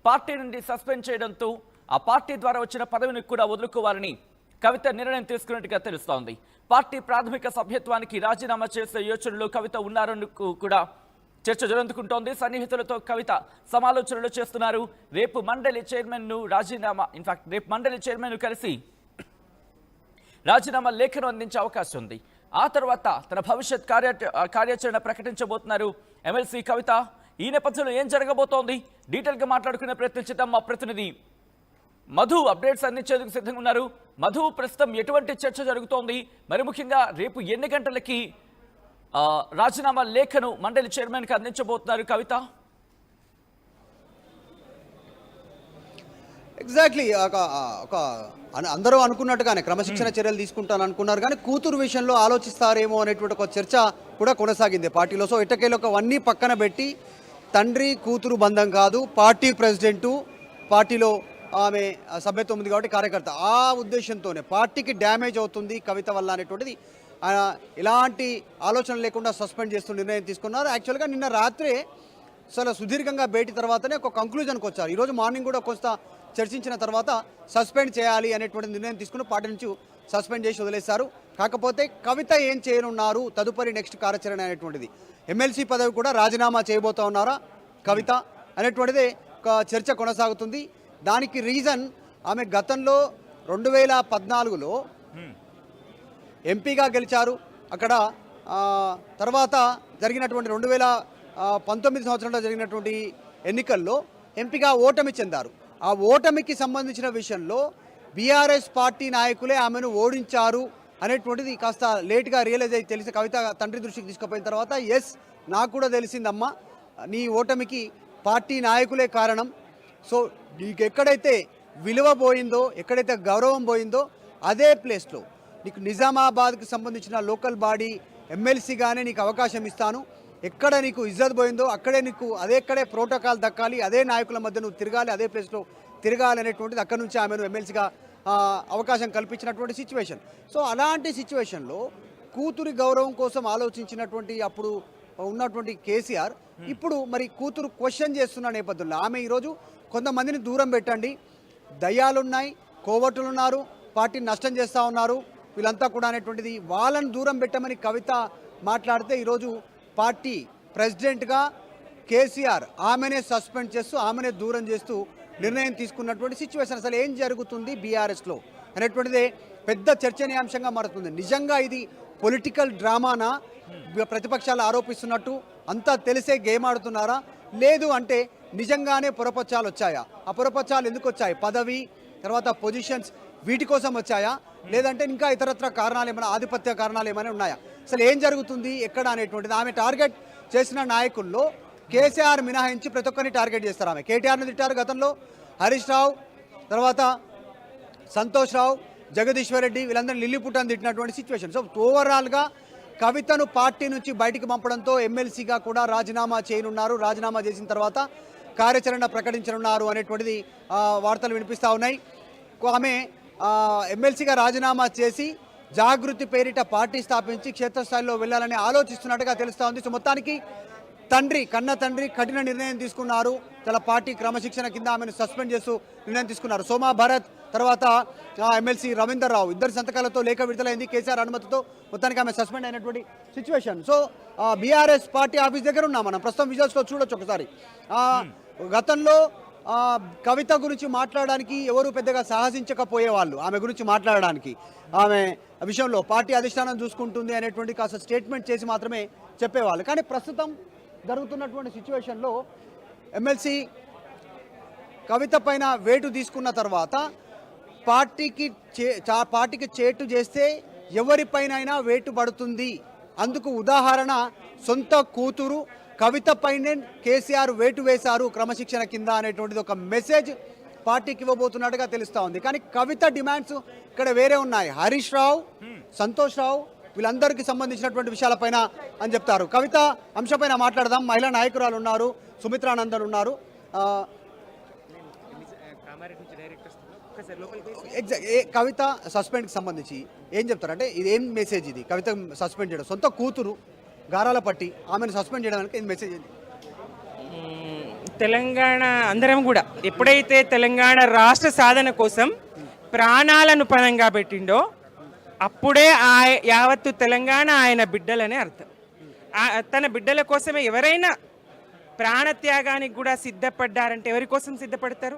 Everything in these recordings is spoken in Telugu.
పార్టీ నుండి సస్పెండ్ చేయడంతో ఆ పార్టీ ద్వారా వచ్చిన పదవిని కూడా వదులుకోవాలని కవిత నిర్ణయం తీసుకున్నట్టుగా తెలుస్తోంది. పార్టీ ప్రాథమిక సభ్యత్వానికి రాజీనామా చేసే యోచనలో కవిత ఉన్నారని కూడా చర్చ జరుగుతుంటోంది. సన్నిహితులతో కవిత సమాలోచనలు చేస్తున్నారు. రేపు మండలి చైర్మన్ను రేపు మండలి చైర్మన్ను కలిసి రాజీనామా లేఖను అందించే అవకాశం ఉంది. ఆ తర్వాత తన భవిష్యత్ కార్యాచరణ ప్రకటించబోతున్నారు ఎమ్మెల్సీ కవిత. ఈ నేపథ్యంలో ఏం జరగబోతోంది డీటెయిల్గా మాట్లాడుకునే ప్రయత్నం చేద్దాం. మా ప్రతినిధి మధు అప్డేట్స్ అందించేందుకు సిద్ధంగా ఉన్నారు. మధు, ప్రస్తుతం ఎటువంటి చర్చ జరుగుతోంది? మరి ముఖ్యంగా రేపు ఎన్ని గంటలకి రాజీనామా లేఖను మండలి చైర్మన్కి అందించబోతున్నారు కవిత? ఎగ్జాక్ట్లీ అందరూ అనుకున్నట్టుగానే క్రమశిక్షణ చర్యలు తీసుకుంటాను అనుకున్నారు, కానీ కూతురు విషయంలో ఆలోచిస్తారేమో అనేటువంటి ఒక చర్చ కూడా కొనసాగింది పార్టీలో. సో ఇటకేలో అవన్నీ పక్కన పెట్టి తండ్రి కూతురు బంధం కాదు, పార్టీ ప్రెసిడెంటు, పార్టీలో ఆమె సభ్యత్వం ఉంది కాబట్టి కార్యకర్త, ఆ ఉద్దేశంతోనే పార్టీకి డ్యామేజ్ అవుతుంది కవిత వల్ల అనేటువంటిది ఇలాంటి ఆలోచన లేకుండా సస్పెండ్ చేస్తూ నిర్ణయం తీసుకున్నారు. యాక్చువల్గా నిన్న రాత్రే చాలా సుదీర్ఘంగా భేటీ తర్వాతనే ఒక కంక్లూజన్కి వచ్చారు. ఈరోజు మార్నింగ్ కూడా కొంత చర్చించిన తర్వాత సస్పెండ్ చేయాలి అనేటువంటి నిర్ణయం తీసుకుని పార్టీ నుంచి సస్పెండ్ చేసి వదిలేశారు. కాకపోతే కవిత ఏం చేయనున్నారు, తదుపరి నెక్స్ట్ కార్యాచరణ అనేటువంటిది, ఎమ్మెల్సీ పదవి కూడా రాజీనామా చేయబోతా ఉన్నారా కవిత అనేటువంటిదే ఒక చర్చ కొనసాగుతుంది. దానికి రీజన్ ఆమె గతంలో 2014లో ఎంపీగా గెలిచారు. అక్కడ తర్వాత జరిగినటువంటి 2019 సంవత్సరంలో జరిగినటువంటి ఎన్నికల్లో ఎంపీగా ఓటమి చెందారు. ఆ ఓటమికి సంబంధించిన విషయంలో బీఆర్ఎస్ పార్టీ నాయకులే ఆమెను ఓడించారు అనేటువంటిది కాస్త లేట్గా రియలైజ్ అయ్యి తెలిసి కవిత తండ్రి దృష్టికి తీసుకుపోయిన తర్వాత, ఎస్ నాకు కూడా తెలిసిందమ్మా, నీ ఓటమికి పార్టీ నాయకులే కారణం. సో నీకు ఎక్కడైతే విలువ పోయిందో, ఎక్కడైతే గౌరవం పోయిందో, అదే ప్లేస్లో నీకు నిజామాబాద్కి సంబంధించిన లోకల్ బాడీ ఎమ్మెల్సీగానే నీకు అవకాశం ఇస్తాను. ఎక్కడ నీకు ఇజ్జత్ పోయిందో అక్కడే నీకు అక్కడే ప్రోటోకాల్ దక్కాలి, అదే నాయకుల మధ్య నువ్వు తిరగాలి, అదే ప్లేస్లో తిరగాలి అనేటువంటిది అక్కడి నుంచి ఆమెను ఎమ్మెల్సీగా అవకాశం కల్పించినటువంటి సిచ్యువేషన్. సో అలాంటి సిచ్యువేషన్లో కూతురి గౌరవం కోసం ఆలోచించినటువంటి అప్పుడు ఉన్నటువంటి కేసీఆర్ ఇప్పుడు మరి కూతురు క్వశ్చన్ చేస్తున్న నేపథ్యంలో ఆమె ఈరోజు కొంతమందిని దూరం పెట్టండి, దయ్యాలున్నాయి, కోవట్టులున్నారు, పార్టీని నష్టం చేస్తూ ఉన్నారు వీళ్ళంతా కూడా అనేటువంటిది, వాళ్ళని దూరం పెట్టమని కవిత మాట్లాడితే ఈరోజు పార్టీ ప్రెసిడెంట్గా కేసీఆర్ ఆమెనే సస్పెండ్ చేస్తూ ఆమెనే దూరం చేస్తూ నిర్ణయం తీసుకున్నటువంటి సిచ్యువేషన్. అసలు ఏం జరుగుతుంది బీఆర్ఎస్లో అనేటువంటిదే పెద్ద చర్చనీయాంశంగా మారుతుంది. నిజంగా ఇది పొలిటికల్ డ్రామానా, ప్రతిపక్షాలు ఆరోపిస్తున్నట్టు అంతా తెలిసే గేమ్ ఆడుతున్నారా, లేదు అంటే నిజంగానే పొరపచ్చాలు వచ్చాయా? ఆ పొరపచ్చాలు ఎందుకు వచ్చాయి? పదవి తర్వాత పొజిషన్స్ వీటి కోసం వచ్చాయా, లేదంటే ఇంకా ఇతరత్ర కారణాలు ఏమైనా, ఆధిపత్య కారణాలు ఏమైనా ఉన్నాయా? అసలు ఏం జరుగుతుంది ఎక్కడ అనేటువంటిది. ఆమె టార్గెట్ చేసిన నాయకుల్లో కేసీఆర్ మినహాయించి ప్రతి ఒక్కరిని టార్గెట్ చేస్తారు. ఆమె కేటీఆర్ని తిట్టారు గతంలో, హరీష్ రావు, తర్వాత సంతోష్ రావు, జగదీశ్వర్ రెడ్డి, వీళ్ళందరినీ లిల్లిపుట్టని తిట్టినటువంటి సిచ్యువేషన్. సో ఓవరాల్గా కవితను పార్టీ నుంచి బయటికి పంపడంతో ఎమ్మెల్సీగా కూడా రాజీనామా చేయనున్నారు. రాజీనామా చేసిన తర్వాత కార్యాచరణ ప్రకటించనున్నారు అనేటువంటిది వార్తలు వినిపిస్తూ ఉన్నాయి. ఆమె ఎమ్మెల్సీగా రాజీనామా చేసి జాగృతి పేరిట పార్టీ స్థాపించి క్షేత్రస్థాయిలో వెళ్ళాలని ఆలోచిస్తున్నట్టుగా తెలుస్తూ ఉంది. సో మొత్తానికి కన్న తండ్రి కఠిన నిర్ణయం తీసుకున్నారు. చాలా పార్టీ క్రమశిక్షణ కింద ఆమెను సస్పెండ్ చేస్తూ నిర్ణయం తీసుకున్నారు. సోమా భరత్ తర్వాత ఎమ్మెల్సీ రవీందర్ రావు ఇద్దరు సంతకాలతో లేఖ విడుదలైంది కేసీఆర్ అనుమతితో. మొత్తానికి ఆమె సస్పెండ్ అయినటువంటి situation. So BRS party office దగ్గర ఉన్నాం మనం, ప్రస్తుతం విజువల్స్లో చూడొచ్చు ఒకసారి. గతంలో కవిత గురించి మాట్లాడడానికి ఎవరు పెద్దగా సాహసించకపోయేవాళ్ళు, ఆమె గురించి మాట్లాడడానికి. ఆమె విషయంలో పార్టీ అధిష్టానం చూసుకుంటుంది అనేటువంటి కాస్త స్టేట్మెంట్ చేసి మాత్రమే చెప్పేవాళ్ళు. కానీ ప్రస్తుతం జరుగుతున్నటువంటి సిచ్యువేషన్లో ఎమ్మెల్సీ కవిత పైన వేటు తీసుకున్న తర్వాత పార్టీకి చేటు చేస్తే ఎవరిపైనైనా వేటు పడుతుంది. అందుకు ఉదాహరణ సొంత కూతురు కవిత పైనే కేసీఆర్ వేటు వేశారు క్రమశిక్షణ కింద అనేటువంటిది ఒక మెసేజ్ పార్టీకి ఇవ్వబోతున్నట్టుగా తెలుస్తూ ఉంది. కానీ కవిత డిమాండ్స్ ఇక్కడ వేరే ఉన్నాయి. హరీష్ రావు, సంతోష్ రావు వీళ్ళందరికీ సంబంధించినటువంటి విషయాలపైన అని చెప్తారు. కవిత అంశంపైన మాట్లాడదాం. మహిళా నాయకురాలు ఉన్నారు, సుమిత్రానందన్ ఉన్నారు. కవిత సస్పెండ్కి సంబంధించి ఏం చెప్తారంటే ఇది ఏం మెసేజ్? ఇది కవిత సస్పెండ్ చేయడం, సొంత కూతురు గారాల పట్టి ఆమెను సస్పెండ్ చేయడానికి ఇది మెసేజ్ ఏంటి? తెలంగాణ అందరం కూడా ఎప్పుడైతే తెలంగాణ రాష్ట్ర సాధన కోసం ప్రాణాలను పణంగా పెట్టిండో అప్పుడే యావత్తు తెలంగాణ ఆయన బిడ్డలనే అర్థం. తన బిడ్డల కోసమే ఎవరైనా ప్రాణత్యాగానికి కూడా సిద్ధపడ్డారంటే ఎవరి కోసం సిద్ధపడతారు?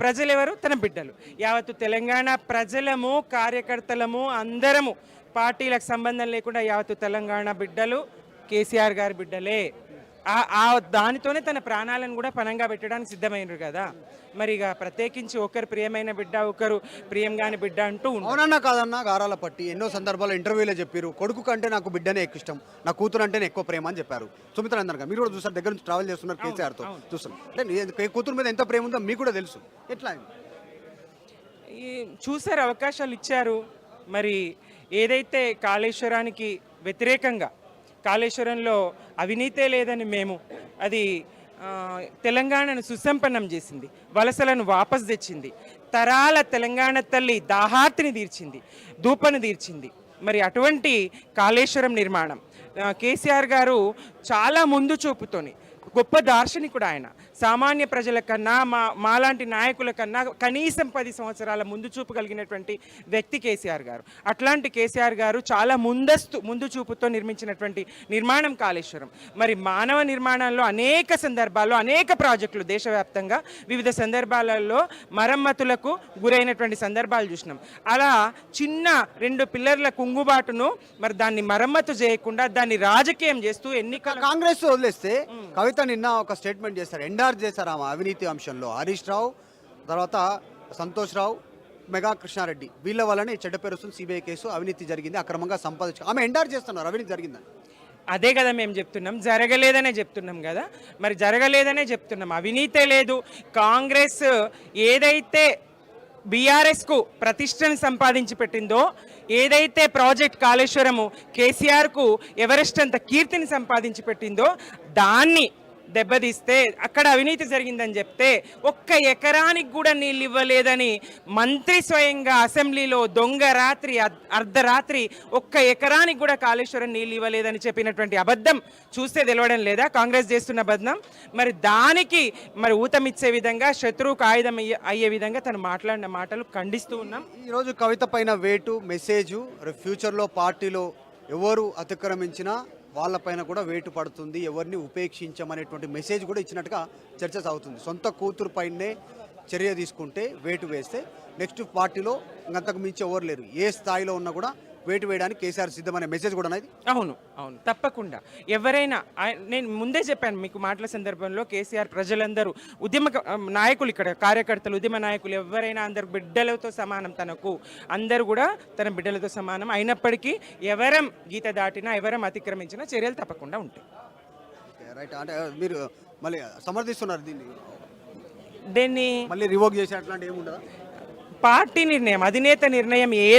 ప్రజలు ఎవరు? తన బిడ్డలు. యావత్తు తెలంగాణ ప్రజలము, కార్యకర్తలము, అందరము పార్టీలకు సంబంధం లేకుండా యావత్తు తెలంగాణ బిడ్డలు కేసీఆర్ గారి బిడ్డలే. దానితోనే తన ప్రాణాలను కూడా పణంగా పెట్టడానికి సిద్ధమైనరు కదా. మరి ఇక ప్రత్యేకించి ఒకరు ప్రియమైన బిడ్డ, ఒకరు ప్రియం కాని బిడ్డ అంటూ అవునన్నా కాదన్నా గారాల పట్టి ఎన్నో సందర్భాల్లో ఇంటర్వ్యూలో చెప్పారు, కొడుకు కంటే నాకు బిడ్డనే ఎక్కువ ఇష్టం, నా కూతురు అంటేనే ఎక్కువ ప్రేమ అని చెప్పారు. సుమిత్ర అందరు మీరు కూడా చూసారు, దగ్గర నుంచి ట్రావెల్ చేస్తున్నారు కేసీఆర్తో చూస్తాం. అంటే కూతురు మీద ఎంత ప్రేమ ఉందో మీకు కూడా తెలుసు. ఎట్లా చూసారు, అవకాశాలు ఇచ్చారు. మరి ఏదైతే కాళేశ్వరానికి వ్యతిరేకంగా, కాళేశ్వరంలో అవినీతే లేదని మేము, అది తెలంగాణను సుసంపన్నం చేసింది, వలసలను వాపసు తెచ్చింది, తరాల తెలంగాణ తల్లి దాహార్తిని తీర్చింది, దూపను తీర్చింది. మరి అటువంటి కాళేశ్వరం నిర్మాణం కేసీఆర్ గారు చాలా ముందు చూపుతోని, గొప్ప దార్శనికుడు ఆయన. సామాన్య ప్రజల కన్నా మాలాంటి నాయకుల కన్నా కనీసం 10 సంవత్సరాల ముందు చూపు కలిగినటువంటి వ్యక్తి కేసీఆర్ గారు. అట్లాంటి కేసీఆర్ గారు చాలా ముందు చూపుతో నిర్మించినటువంటి నిర్మాణం కాళేశ్వరం. మరి మానవ నిర్మాణంలో అనేక సందర్భాల్లో అనేక ప్రాజెక్టులు దేశవ్యాప్తంగా వివిధ సందర్భాలలో మరమ్మతులకు గురైనటువంటి సందర్భాలు చూసినాం. అలా చిన్న 2 పిల్లర్ల కుంగుబాటును మరి దాన్ని మరమ్మతు చేయకుండా దాన్ని రాజకీయం చేస్తూ ఎన్నికల కాంగ్రెస్ వదిలేస్తే కవిత నిన్న ఒక స్టేట్మెంట్ చేశారు, ఎండార్ చేశారు ఆమె అవినీతి అంశంలో. హరీష్ రావు, తర్వాత సంతోష్ రావు, మెగా కృష్ణారెడ్డి వీళ్ళ వల్లనే చెడ్డ పేరు వస్తుంది, సిబిఐ కేసు, అవినీతి జరిగింది, అక్రమంగా సంపాదించు, ఆమె ఎండార్ చేస్తున్నారు అవినీతి జరిగిందని. అదే కదా మేము చెప్తున్నాం, జరగలేదనే చెప్తున్నాం కదా. మరి జరగలేదనే చెప్తున్నాం, అవినీతే లేదు. కాంగ్రెస్ ఏదైతే బీఆర్ఎస్కు ప్రతిష్టను సంపాదించి పెట్టిందో, ఏదైతే ప్రాజెక్ట్ కాళేశ్వరము కేసీఆర్కు ఎవరెస్ట్ అంత కీర్తిని సంపాదించి పెట్టిందో దాన్ని దెబ్బతీస్తే, అక్కడ అవినీతి జరిగిందని చెప్తే, 1 ఎకరానికి కూడా నీళ్ళు ఇవ్వలేదని మంత్రి స్వయంగా అసెంబ్లీలో దొంగ రాత్రి అర్ధరాత్రి 1 ఎకరానికి కూడా కాళేశ్వరం నీళ్ళు ఇవ్వలేదని చెప్పినటువంటి అబద్ధం చూస్తే తెలవడం లేదా కాంగ్రెస్ చేస్తున్న అబద్ధం? మరి దానికి మరి ఊతమిచ్చే విధంగా, శత్రువుకు ఆయుధం అయ్యే విధంగా తను మాట్లాడిన మాటలు ఖండిస్తూ ఉన్నాం. ఈరోజు కవిత పైన వేటు మెసేజు, ఫ్యూచర్లో పార్టీలో ఎవరు అతిక్రమించినా వాళ్ళపైన కూడా వేటు పడుతుంది, ఎవరిని ఉపేక్షించమనేటువంటి మెసేజ్ కూడా ఇచ్చినట్టుగా చర్చ సాగుతుంది. సొంత కూతురు పైనే చర్య తీసుకుంటే, వేటు వేస్తే నెక్స్ట్ పార్టీలో అంతకు మించి ఎవరు లేరు, ఏ స్థాయిలో ఉన్నా కూడా వేటు వేయడానికి కేసీఆర్ సిద్ధమనే మెసేజ్ కూడా అనేది. అవును, తప్పకుండా. ఎవరైనా, నేను ముందే చెప్పాను మీకు మాటల సందర్భంలో, కేసీఆర్ ప్రజలందరూ ఉద్యమ నాయకులు, ఇక్కడ కార్యకర్తలు, ఉద్యమ నాయకులు ఎవరైనా అందరు బిడ్డలతో సమానం, తనకు అందరూ కూడా తన బిడ్డలతో సమానం. అయినప్పటికీ ఎవరం గీత దాటినా, ఎవరం అతిక్రమించినా చర్యలు తప్పకుండా ఉంటాయి. రైట్, అంటే మీరు మళ్ళీ సమర్థిస్తున్నారు దీన్ని మళ్ళీ రివోక్ చేసే అట్లాంటి ఏముండదా? పార్టీ నిర్ణయం, అధినేత నిర్ణయం